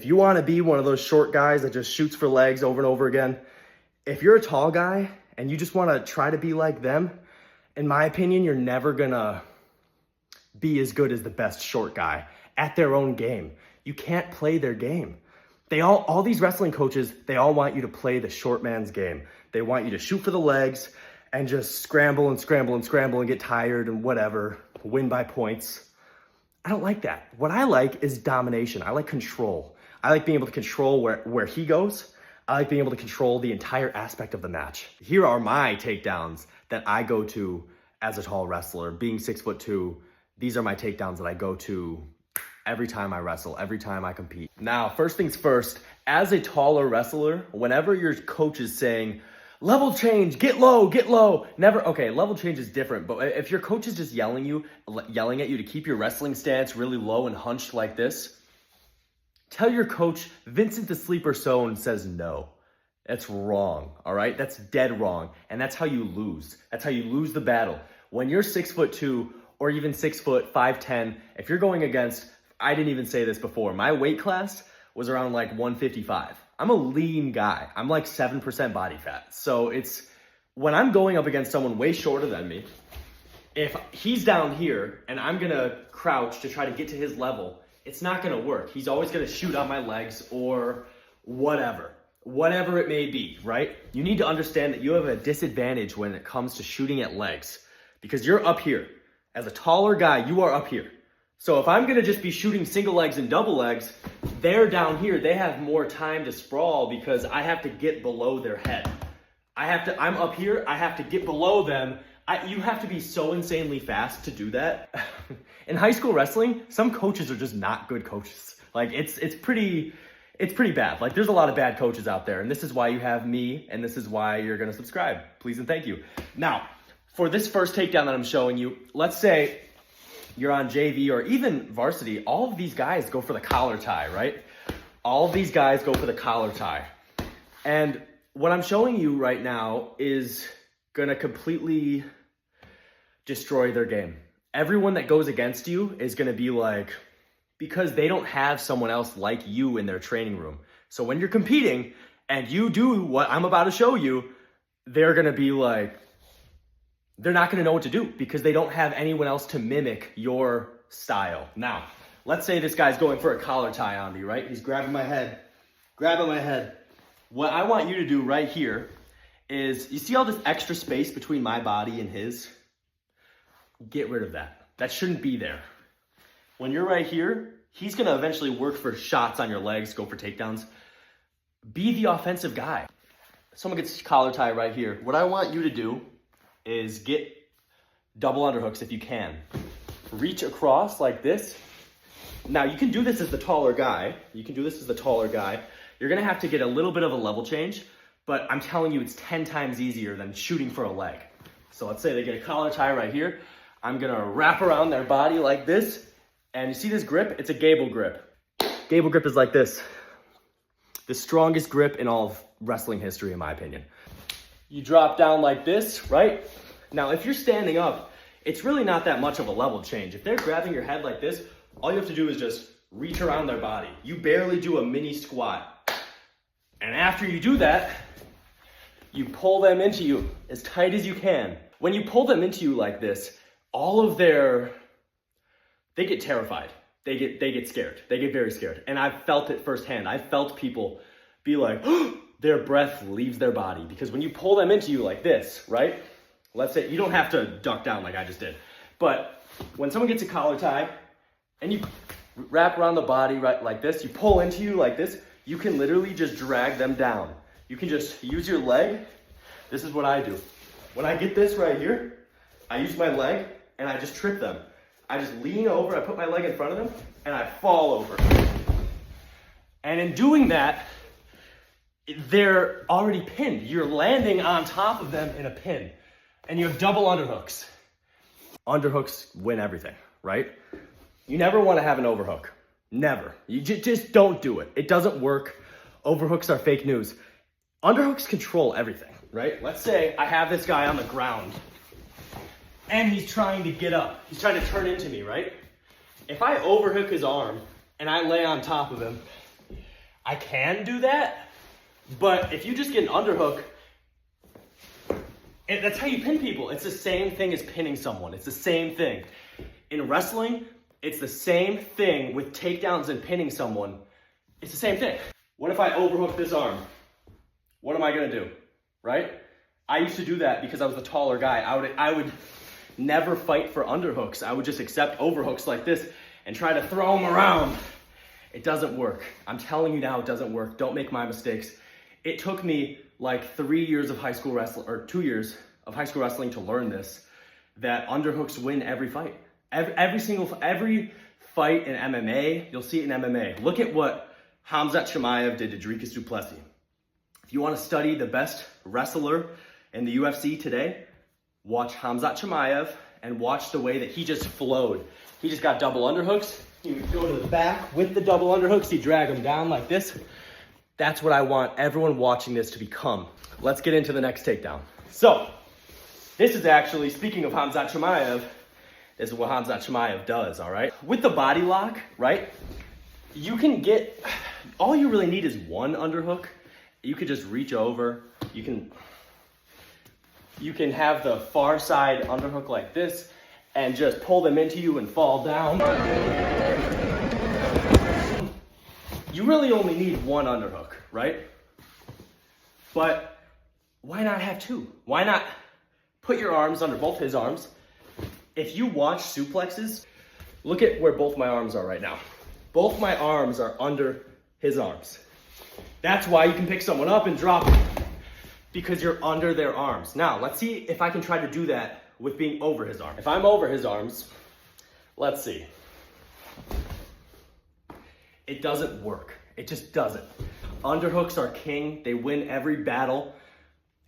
If you want to be one of those short guys that just shoots for legs over and over again, if you're a tall guy and you just want to try to be like them, in my opinion, you're never gonna be as good as the best short guy at their own game. You can't play their game. All these wrestling coaches, they all want you to play the short man's game. They want you to shoot for the legs and just scramble and scramble and scramble and get tired and whatever, win by points. I don't like that. What I like is domination. I like control. I like being able to control where he goes. I like being able to control the entire aspect of the match. Here are my takedowns that I go to as a tall wrestler. Being 6'2", these are my takedowns that I go to every time I wrestle, every time I compete. Now, first things first, as a taller wrestler, whenever your coach is saying, level change, get low, never, okay, level change is different, but if your coach is just yelling at you to keep your wrestling stance really low and hunched like this, tell your coach, Vincent the Sleeper Sohn says no. That's wrong, all right? That's dead wrong, and that's how you lose. That's how you lose the battle. When you're 6'2", or even 6 foot, 5'10", if you're going against, I didn't even say this before, my weight class was around like 155. I'm a lean guy. I'm like 7% body fat. So when I'm going up against someone way shorter than me, if he's down here and I'm gonna crouch to try to get to his level, it's not gonna work. He's always gonna shoot on my legs or whatever it may be, right? You need to understand that you have a disadvantage when it comes to shooting at legs because you're up here. As a taller guy, you are up here. So if I'm gonna just be shooting single legs and double legs, they're down here, they have more time to sprawl because I have to get below their head. I'm up here, I have to get below them. You have to be so insanely fast to do that. In high school wrestling, some coaches are just not good coaches. Like it's pretty bad. Like there's a lot of bad coaches out there, and this is why you have me, and this is why you're gonna subscribe. Please and thank you. Now, for this first takedown that I'm showing you, let's say you're on JV or even varsity, all of these guys go for the collar tie, right? All of these guys go for the collar tie. And what I'm showing you right now is gonna completely destroy their game. Everyone that goes against you is gonna be like, because they don't have someone else like you in their training room. So when you're competing and you do what I'm about to show you, they're gonna be like, they're not gonna know what to do because they don't have anyone else to mimic your style. Now, let's say this guy's going for a collar tie on me, right? He's grabbing my head. What I want you to do right here is, you see all this extra space between my body and his? Get rid of that. That shouldn't be there. When you're right here, he's gonna eventually work for shots on your legs, go for takedowns. Be the offensive guy. Someone gets collar tie right here. What I want you to do is get double underhooks if you can. Reach across like this. Now you can do this as the taller guy. You're gonna have to get a little bit of a level change, but I'm telling you it's 10 times easier than shooting for a leg. So let's say they get a collar tie right here. I'm gonna wrap around their body like this. And you see this grip? It's a gable grip. Gable grip is like this. The strongest grip in all of wrestling history, in my opinion. You drop down like this, right? Now, if you're standing up, it's really not that much of a level change. If they're grabbing your head like this, all you have to do is just reach around their body. You barely do a mini squat. And after you do that, you pull them into you as tight as you can. When you pull them into you like this, they get terrified. They get scared. They get very scared. And I've felt it firsthand. I've felt people be like, their breath leaves their body. Because when you pull them into you like this, right? Let's say, you don't have to duck down like I just did. But when someone gets a collar tie and you wrap around the body right like this, you pull into you like this, you can literally just drag them down. You can just use your leg. This is what I do. When I get this right here, I use my leg and I just trip them. I just lean over, I put my leg in front of them, and I fall over. And in doing that, they're already pinned. You're landing on top of them in a pin. And you have double underhooks. Underhooks win everything, right? You never want to have an overhook. Never. You just don't do it. It doesn't work. Overhooks are fake news. Underhooks control everything, right? Let's say I have this guy on the ground and he's trying to get up. He's trying to turn into me, right? If I overhook his arm and I lay on top of him, I can do that, but if you just get an underhook, that's how you pin people. It's the same thing as pinning someone. It's the same thing. In wrestling, it's the same thing with takedowns and pinning someone. It's the same thing. What if I overhook this arm? What am I gonna do, right? I used to do that because I was the taller guy. I would never fight for underhooks. I would just accept overhooks like this and try to throw them around. It doesn't work. I'm telling you now, it doesn't work. Don't make my mistakes. It took me like 3 years of high school wrestling, or 2 years of high school wrestling to learn this, that underhooks win every fight. Every fight in MMA, you'll see it in MMA. Look at what Khamzat Chimaev did to Dricus du Plessis. If you want to study the best wrestler in the UFC today, watch Khamzat Chimaev and watch the way that he just flowed. He just got double underhooks. He would go to the back with the double underhooks. He'd drag them down like this. That's what I want everyone watching this to become. Let's get into the next takedown. So, this is actually, speaking of Khamzat Chimaev, this is what Khamzat Chimaev does, all right? With the body lock, right, you can get, all you really need is one underhook. You could just reach over. You can have the far side underhook like this and just pull them into you and fall down. You really only need one underhook, right? But why not have two? Why not put your arms under both his arms? If you watch suplexes, look at where both my arms are right now. Both my arms are under his arms. That's why you can pick someone up and drop it, because you're under their arms. Now, let's see if I can try to do that with being over his arm. If I'm over his arms, let's see. It doesn't work. It just doesn't. Underhooks are king. They win every battle.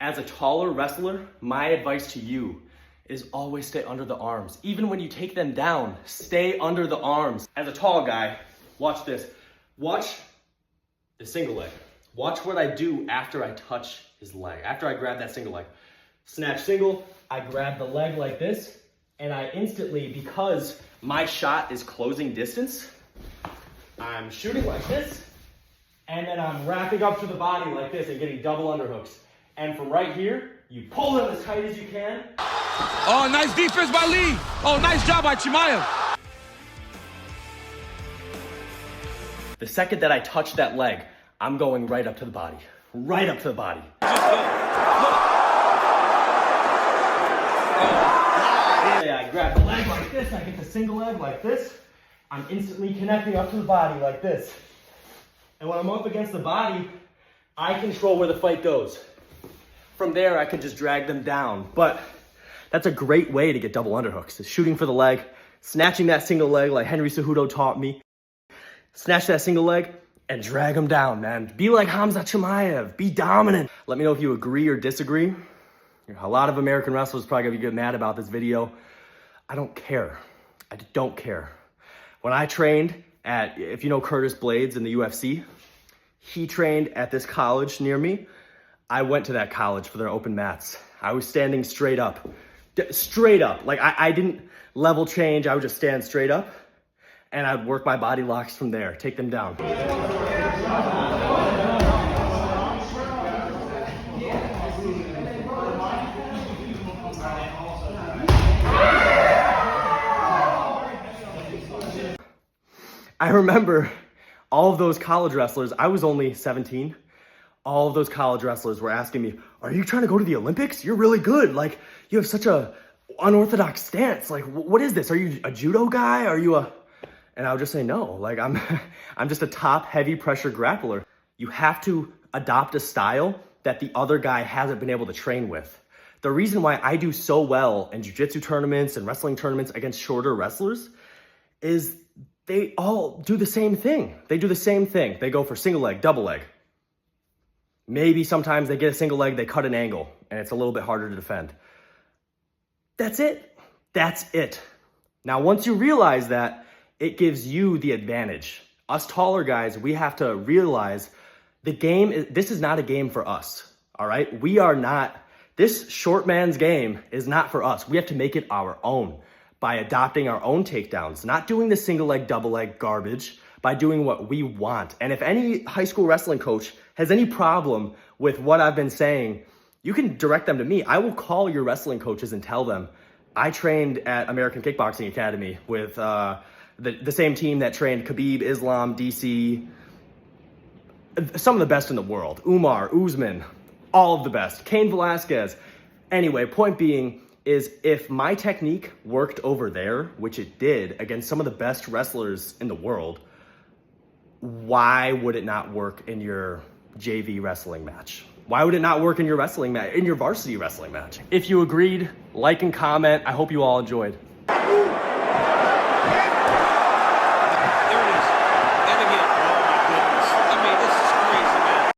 As a taller wrestler, my advice to you is always stay under the arms. Even when you take them down, stay under the arms. As a tall guy, watch this. Watch the single leg. Watch what I do after I touch his leg, after I grab that single leg. Snatch single, I grab the leg like this, and I instantly, because my shot is closing distance, I'm shooting like this, and then I'm wrapping up to the body like this and getting double underhooks. And from right here, you pull them as tight as you can. Oh, nice defense by Lee. Oh, nice job by Chimaev. The second that I touch that leg, I'm going right up to the body. Right up to the body. I grab the leg like this, I get the single leg like this. I'm instantly connecting up to the body like this. And when I'm up against the body, I control where the fight goes. From there, I can just drag them down. But that's a great way to get double underhooks, is shooting for the leg, snatching that single leg like Henry Cejudo taught me. Snatch that single leg and drag them down, man. Be like Khamzat Chimaev. Be dominant. Let me know if you agree or disagree. A lot of American wrestlers probably gonna get mad about this video. I don't care. I don't care. When I trained at, if you know Curtis Blades in the UFC, he trained at this college near me. I went to that college for their open mats. I was standing straight up. Straight up. Like I didn't level change. I would just stand straight up and I'd work my body locks from there, take them down. I remember all of those college wrestlers, I was only 17. All of those college wrestlers were asking me, are you trying to go to the Olympics? You're really good. Like, you have such a unorthodox stance. Like, what is this? Are you a judo guy? Are you a... And I would just say, no, like I'm just a top heavy pressure grappler. You have to adopt a style that the other guy hasn't been able to train with. The reason why I do so well in jiu-jitsu tournaments and wrestling tournaments against shorter wrestlers is they all do the same thing. They do the same thing. They go for single leg, double leg. Maybe sometimes they get a single leg, they cut an angle, and it's a little bit harder to defend. That's it. That's it. Now, once you realize that, it gives you the advantage. Us taller guys, we have to realize this is not a game for us, all right? This short man's game is not for us. We have to make it our own by adopting our own takedowns, not doing the single leg, double leg garbage, by doing what we want. And if any high school wrestling coach has any problem with what I've been saying, you can direct them to me. I will call your wrestling coaches and tell them, I trained at American Kickboxing Academy with the same team that trained Khabib, Islam, DC, some of the best in the world. Umar, Usman, all of the best. Cain Velasquez. Anyway, point being is if my technique worked over there, which it did against some of the best wrestlers in the world, why would it not work in your JV wrestling match? Why would it not work in your wrestling match, in your varsity wrestling match? If you agreed, like and comment. I hope you all enjoyed.